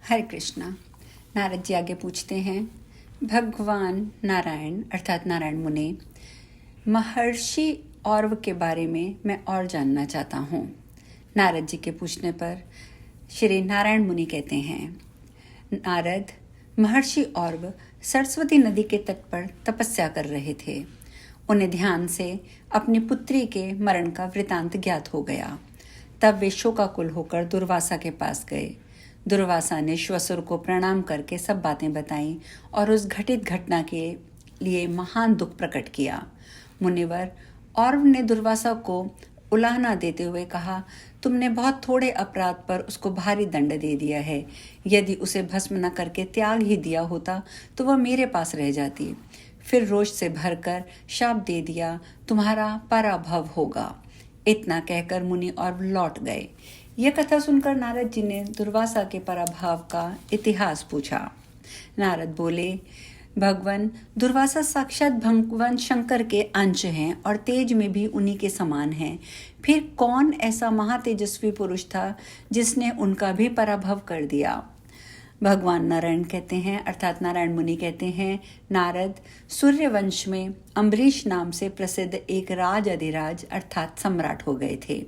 हरे कृष्णा। नारद जी आगे पूछते हैं, भगवान नारायण अर्थात नारायण मुनि, महर्षि औरव के बारे में मैं और जानना चाहता हूँ। नारद जी के पूछने पर श्री नारायण मुनि कहते हैं, नारद, महर्षि औरव सरस्वती नदी के तट पर तपस्या कर रहे थे। उन्हें ध्यान से अपनी पुत्री के मरण का वृतांत ज्ञात हो गया। तब वे शोकाकुल होकर दुर्वासा के पास गए। दुर्वासा ने श्वसुर को प्रणाम करके सब बातें बताईं और उस घटित घटना के लिए महान दुख प्रकट किया। मुनिवर औरव ने दुर्वासा को उलाहना देते हुए कहा, तुमने बहुत थोड़े अपराध पर उसको भारी दंड दे दिया है। यदि उसे भस्म न करके त्याग ही दिया होता तो वह मेरे पास रह जाती। फिर रोष से भरकर शाप दे दिया, तुम्हारा पराभव होगा। इतना कहकर मुनि और लौट गए। यह कथा सुनकर नारद जी ने दुर्वासा के पराभव का इतिहास पूछा। नारद बोले, भगवान, दुर्वासा साक्षात भगवान शंकर के अंश हैं और तेज में भी उन्हीं के समान हैं। फिर कौन ऐसा महातेजस्वी पुरुष था जिसने उनका भी पराभव कर दिया? भगवान नारायण कहते हैं अर्थात नारायण मुनि कहते हैं, नारद, सूर्यवंश में अम्बरीश नाम से प्रसिद्ध एक राज अधिराज अर्थात सम्राट हो गए थे।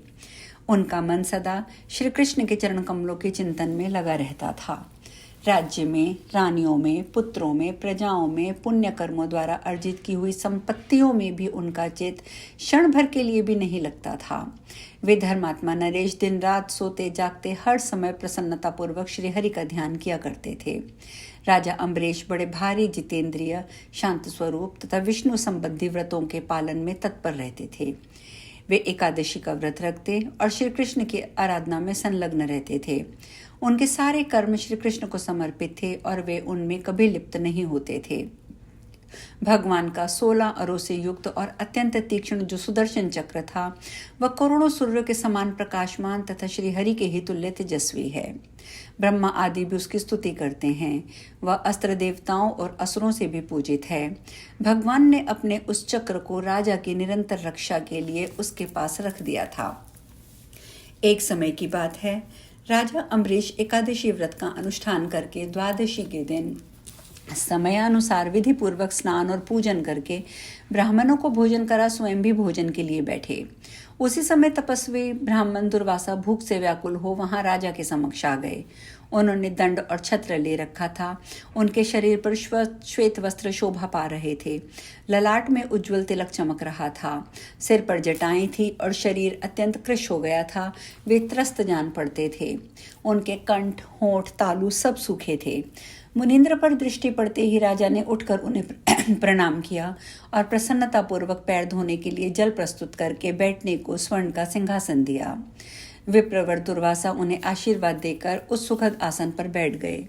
उनका मन सदा श्री कृष्ण के चरण कमलों के चिंतन में लगा रहता था। राज्य में, रानियों में, पुत्रों में, प्रजाओं में, पुण्य कर्मों द्वारा अर्जित की हुई संपत्तियों में भी उनका चित्त क्षण भर के लिए भी नहीं लगता था। वे धर्मात्मा नरेश दिन रात सोते जागते हर समय प्रसन्नतापूर्वक श्रीहरि का ध्यान किया करते थे। राजा अम्बरीश बड़े भारी जितेंद्रिय, शांत स्वरूप तथा विष्णु संबंधी व्रतों के पालन में तत्पर रहते थे। वे एकादशी का व्रत रखते और श्री कृष्ण की आराधना में संलग्न रहते थे। उनके सारे कर्म श्री कृष्ण को समर्पित थे और वे उनमें कभी लिप्त नहीं होते थे। भगवान का 16 अरों से युक्त और अत्यंत तीक्ष्ण जो सुदर्शन चक्र था, वह करोड़ों सूर्यों के समान प्रकाशमान तथा श्रीहरि के ही तुल्य तेजस्वी है। ब्रह्मा आदि भी उसकी स्तुति करते हैं। वह अस्त्र देवताओं और असुरों से भी पूजित है। भगवान ने अपने उस चक्र को राजा की निरंतर रक्षा के लिए उसके पास रख दिया था। एक समय की बात है, राजा अम्बरीश एकादशी व्रत का अनुष्ठान करके द्वादशी के दिन समयानुसार विधि पूर्वक स्नान और पूजन करके ब्राह्मणों को भोजन करा स्वयं भी भोजन के लिए बैठे। उसी समय तपस्वी ब्राह्मण दुर्वासा भूख से व्याकुल हो वहां राजा के समक्ष आ गए। उन्होंने दंड और छत्र ले रखा था। उनके शरीर पर श्वेत वस्त्र शोभा पा रहे थे। ललाट में उज्जवल तिलक चमक रहा था। सिर पर जटाएं थी और शरीर अत्यंत कृश हो गया था। वे त्रस्त जान पड़ते थे। उनके कंठ, होंठ, तालू सब सूखे थे। मुनीन्द्र पर दृष्टि पड़ते ही राजा ने उठकर उन्हें प्रणाम किया और प्रसन्नतापूर्वक पैर धोने के लिए जल प्रस्तुत करके बैठने को स्वर्ण का सिंहासन दिया। विप्रवर दुर्वासा उन्हें आशीर्वाद देकर उस सुखद आसन पर बैठ गए।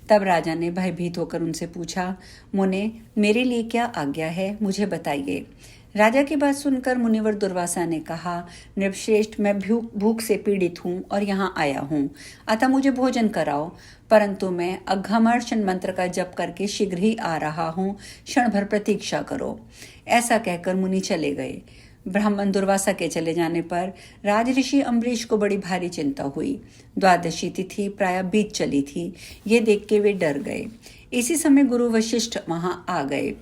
तब राजा ने भयभीत होकर उनसे पूछा, मुने, मेरे लिए क्या आज्ञा है, मुझे बताइए। राजा की बात सुनकर मुनिवर दुर्वासा ने कहा, नृपश्रेष्ठ, मैं भूख से पीड़ित हूँ और यहाँ आया हूँ, अतः मुझे भोजन कराओ। परंतु मैं अघमर्षण मंत्र का जप करके शीघ्र ही आ रहा हूँ, क्षण भर प्रतीक्षा करो। ऐसा कहकर मुनि चले गए। ब्राह्मण दुर्वासा के चले जाने पर राजऋषि अम्बरीश को बड़ी भारी चिंता हुई। द्वादशी तिथि प्राय बीत चली थी। ये देख के वे डर गए। इसी समय गुरु वशिष्ठ वहां आ गए।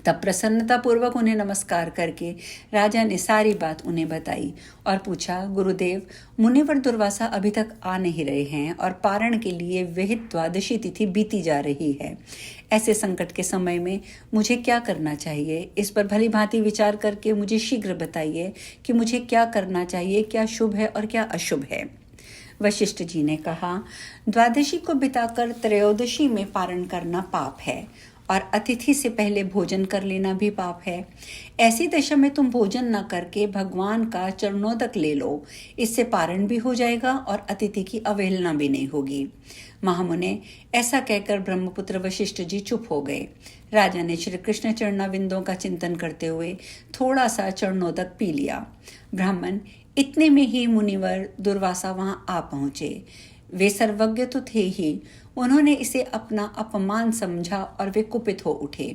तब प्रसन्नतापूर्वक उन्हें नमस्कार करके राजा ने सारी बात उन्हें बताई और पूछा, गुरुदेव, मुनिवर दुर्वासा अभी तक आ नहीं रहे हैं और पारण के लिए विहित द्वादशी तिथि बीती जा रही है। ऐसे संकट के समय में मुझे क्या करना चाहिए? इस पर भली भांति विचार करके मुझे शीघ्र बताइए कि मुझे क्या करना चाहिए, क्या शुभ है और क्या अशुभ है। वशिष्ठ जी ने कहा, द्वादशी को बिताकर त्रयोदशी में पारण करना पाप है और अतिथि से पहले भोजन कर लेना भी पाप है। ऐसी दशा में तुम भोजन न करके भगवान का चरणोदक ले लो। इससे पारण भी हो जाएगा और अतिथि की अवहेलना भी नहीं होगी। महामुने, ऐसा कहकर ब्रह्मपुत्र वशिष्ठ जी चुप हो गए। राजा ने श्री कृष्ण चरणाविंदों का चिंतन करते हुए थोड़ा सा चरणोदक पी लिया। ब्राह्मण, इतने में ही मुनिवर दुर्वासा वहां आ पहुंचे। वे सर्वज्ञ तो थे ही, उन्होंने इसे अपना अपमान समझा और वे कुपित हो उठे।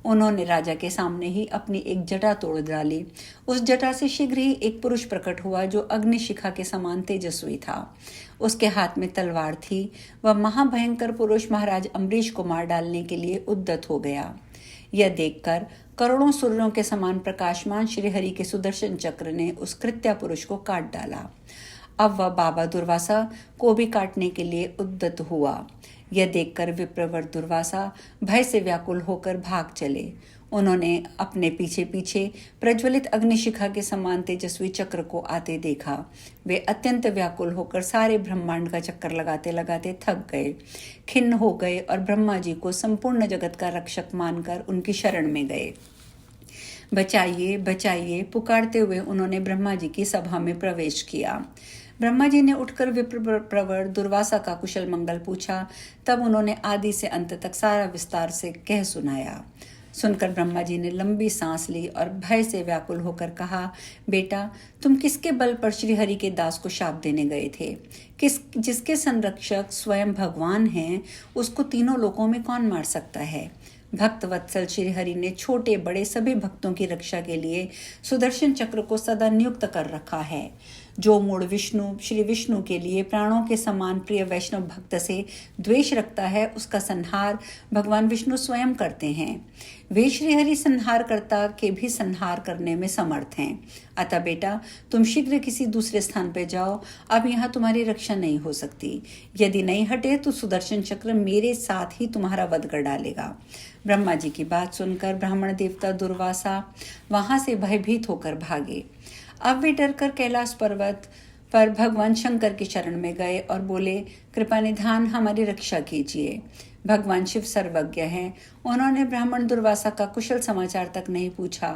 उन्होंने राजा के सामने ही अपनी एक जटा तोड़ डाली। उस जटा से शीघ्र ही एक पुरुष प्रकट हुआ जो अग्निशिखा के समान तेजस्वी था। उसके हाथ में तलवार थी। वह महाभयंकर पुरुष महाराज अम्बरीश को मार डालने के लिए उद्यत हो गया। यह देखकर करोड़ों सूर्यों के समान प्रकाशमान श्रीहरि के सुदर्शन चक्र ने उस कृत्या पुरुष को काट डाला। अब वह बाबा दुर्वासा को भी काटने के लिए उद्यत हुआ। यह देखकर विप्रवर दुर्वासा भय से व्याकुल होकर भाग चले। उन्होंने अपने पीछे पीछे प्रज्वलित अग्निशिखा के समान तेजस्वी चक्र को आते देखा। वे अत्यंत व्याकुल होकर सारे ब्रह्मांड का चक्कर लगाते लगाते थक गए, खिन्न हो गए और ब्रह्मा जी को संपूर्ण जगत का रक्षक मानकर उनकी शरण में गए। बचाइए बचाइए पुकारते हुए उन्होंने ब्रह्मा जी की सभा में प्रवेश किया। ब्रह्मा जी ने उठकर विप्रवर दुर्वासा का कुशल मंगल पूछा। तब उन्होंने आदि से अंत तक सारा विस्तार से कह सुनाया। सुनकर ब्रह्मा जी ने लंबी सांस ली और भय से व्याकुल होकर कहा, बेटा, तुम किसके बल पर श्रीहरि के दास को शाप देने गए थे? जिसके संरक्षक स्वयं भगवान हैं, उसको तीनों लोकों में कौन मार सकता है? भक्त वत्सल श्रीहरि ने छोटे बड़े सभी भक्तों की रक्षा के लिए सुदर्शन चक्र को सदा नियुक्त कर रखा है। जो मूढ़ श्री विष्णु के लिए प्राणों के समान प्रिय वैष्णव भक्त से द्वेष रखता है, उसका संहार भगवान विष्णु स्वयं करते हैं। वे श्रीहरि संहारकर्ता के भी संहार करने में समर्थ हैं। अतः बेटा, तुम शीघ्र किसी दूसरे स्थान पर जाओ। अब यहाँ तुम्हारी रक्षा नहीं हो सकती। यदि नहीं हटे तो सुदर्शन चक्र मेरे साथ ही तुम्हारा वध कर डालेगा। ब्रह्मा जी की बात सुनकर ब्राह्मण देवता दुर्वासा वहां से भयभीत होकर भागे। अब वे डरकर कैलाश पर्वत पर भगवान शंकर की शरण में गए और बोले, कृपा निधान हमारी रक्षा कीजिए। भगवान शिव सर्वज्ञ हैं। उन्होंने ब्राह्मण दुर्वासा का कुशल समाचार तक नहीं पूछा,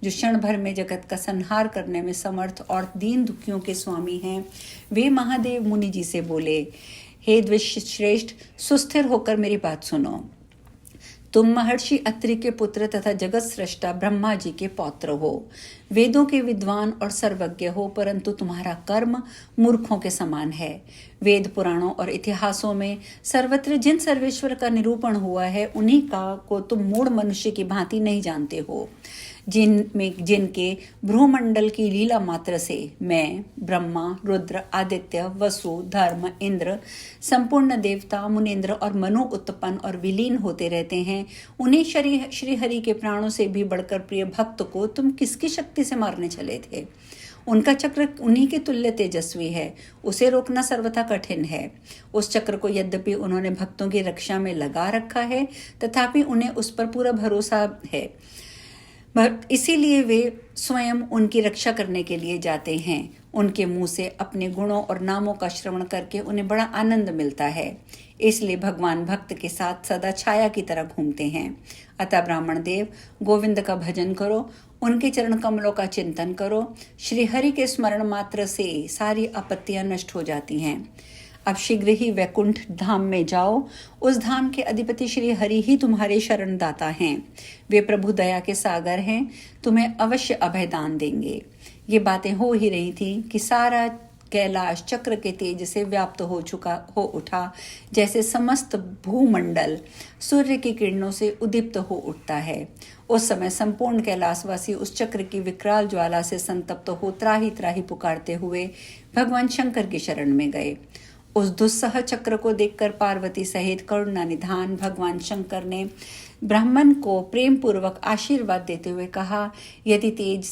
जो क्षण भर में जगत का संहार करने में समर्थ और दीन दुखियों के स्वामी हैं। वे महादेव मुनि जी से बोले, हे द्विश्रेष्ठ, सुस्थिर होकर मेरी बात सुनो। तुम महर्षि अत्रि के पुत्र तथा जगत सृष्टा ब्रह्मा जी के पौत्र हो। वेदों के विद्वान और सर्वज्ञ हो, परंतु तुम्हारा कर्म मूर्खों के समान है। वेद पुराणों और इतिहासों में सर्वत्र जिन सर्वेश्वर का निरूपण हुआ है, उन्हीं का को तुम मूढ़ मनुष्य की भांति नहीं जानते हो। जिनके भ्रूमंडल की लीला मात्र से मैं, ब्रह्मा, रुद्र, आदित्य, वसु, धर्म, इंद्र, संपूर्ण देवता, मुनीन्द्र और मनु उत्पन्न और विलीन होते रहते हैं, उन्हीं श्रीहरि के प्राणों से भी बढ़कर प्रिय भक्त को तुम किसकी शक्ति से मारने चले थे? उनका चक्र उन्हीं के तुल्य तेजस्वी है। उसे रोकना सर्वथा कठिन है। उस चक्र को यद्यपि उन्होंने भक्तों की रक्षा में लगा रखा है, तथापि उन्हें उस पर पूरा भरोसा है। इसीलिए वे स्वयं उनकी रक्षा करने के लिए जाते हैं। उनके मुंह से अपने गुणों और नामों का श्रवण करके उन्हें बड़ा आनंद मिलता है। इसलिए भगवान भक्त के साथ सदा छाया की तरह घूमते हैं। अतः ब्राह्मण देव, गोविंद का भजन करो, उनके चरण कमलों का चिंतन करो। श्रीहरि के स्मरण मात्र से सारी आपत्तियां नष्ट हो जाती हैं। अब शीघ्र ही वैकुंठ धाम में जाओ। उस धाम के अधिपति श्री हरि ही तुम्हारे शरणदाता हैं। वे प्रभु दया के सागर हैं, तुम्हें अवश्य अभयदान देंगे। ये बातें हो ही रही थी कि सारा कैलाश चक्र के तेज से व्याप्त हो उठा, जैसे समस्त भूमंडल सूर्य की किरणों से उद्दीप्त हो उठता है। उस समय संपूर्ण कैलाशवासी उस चक्र की विकराल ज्वाला से संतप्त हो त्राही त्राही पुकारते हुए भगवान शंकर की शरण में गए। उस दुस्सह चक्र को देखकर पार्वती सहित करुणा निधान भगवान शंकर ने ब्राह्मण को प्रेम पूर्वक आशीर्वाद देते हुए कहा, यदि तेज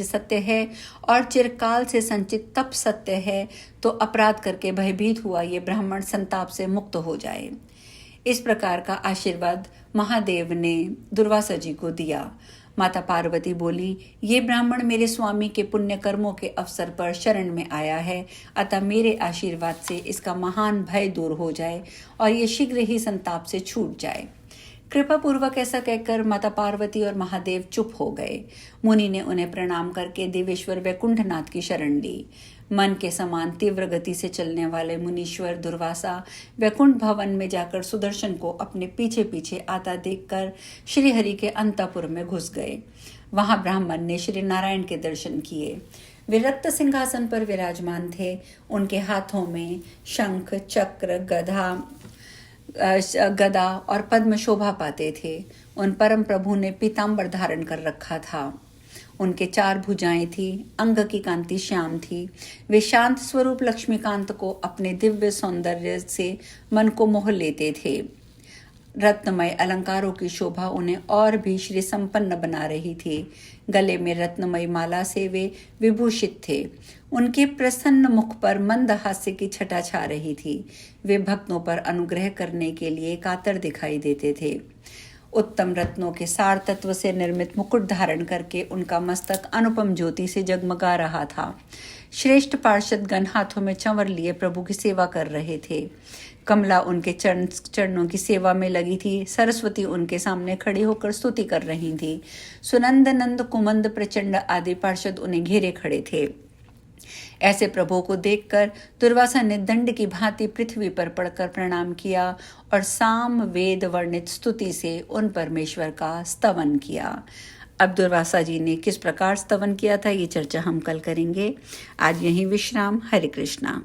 सत्य है और चिरकाल से संचित तप सत्य है, तो अपराध करके भयभीत हुआ ये ब्राह्मण संताप से मुक्त हो जाए। इस प्रकार का आशीर्वाद महादेव ने दुर्वासा जी को दिया। माता पार्वती बोली, ये ब्राह्मण मेरे स्वामी के पुण्य कर्मों के अवसर पर शरण में आया है, अतः मेरे आशीर्वाद से इसका महान भय दूर हो जाए और ये शीघ्र ही संताप से छूट जाए। कृपा पूर्वक ऐसा कहकर माता पार्वती और महादेव चुप हो गए। मुनि ने उन्हें प्रणाम करके देवेश्वर वैकुंठनाथ की शरण ली। मन के समान तीव्र गति से चलने वाले मुनीश्वर दुर्वासा वैकुंठ भवन में जाकर सुदर्शन को अपने पीछे पीछे आता देखकर श्रीहरि के अंतःपुर में घुस गए। वहां ब्राह्मण ने श्री नारायण के दर्शन किए। वे रक्त सिंहासन पर विराजमान थे। उनके हाथों में शंख, चक्र, गदा और पद्म शोभा पाते थे। उन परम प्रभु ने पीताम्बर धारण कर रखा था। उनके 4 भुजाएं थी, अंग की कांति श्याम थी। वे शांत स्वरूप लक्ष्मीकांत को अपने दिव्य सौंदर्य से मन को मोह लेते थे। रत्नमय अलंकारों की शोभा उन्हें और भी श्री संपन्न बना रही थी। गले में रत्नमय माला से वे विभूषित थे। उनके प्रसन्न मुख पर मंद हास्य की छटा छा रही थी। वे भक्तों पर अनुग्रह करने के लिए कातर दिखाई देते थे। उत्तम रत्नों के सार तत्व से निर्मित मुकुट धारण करके उनका मस्तक अनुपम ज्योति से जगमगा रहा था। श्रेष्ठ पार्षदगण हाथों में चंवर लिए प्रभु की सेवा कर रहे थे। कमला उनके चरणों की सेवा में लगी थी। सरस्वती उनके सामने खड़ी होकर स्तुति कर रही थी। सुनंद, नंद, कुमंद, प्रचंड आदि पार्षद उन्हें घेरे खड़े थे। ऐसे प्रभु को देखकर दुर्वासा ने दंड की भांति पृथ्वी पर पड़कर प्रणाम किया और साम वेद वर्णित स्तुति से उन परमेश्वर का स्तवन किया। अब दुर्वासा जी ने किस प्रकार स्तवन किया था, ये चर्चा हम कल करेंगे। आज यहीं विश्राम। हरे कृष्णा।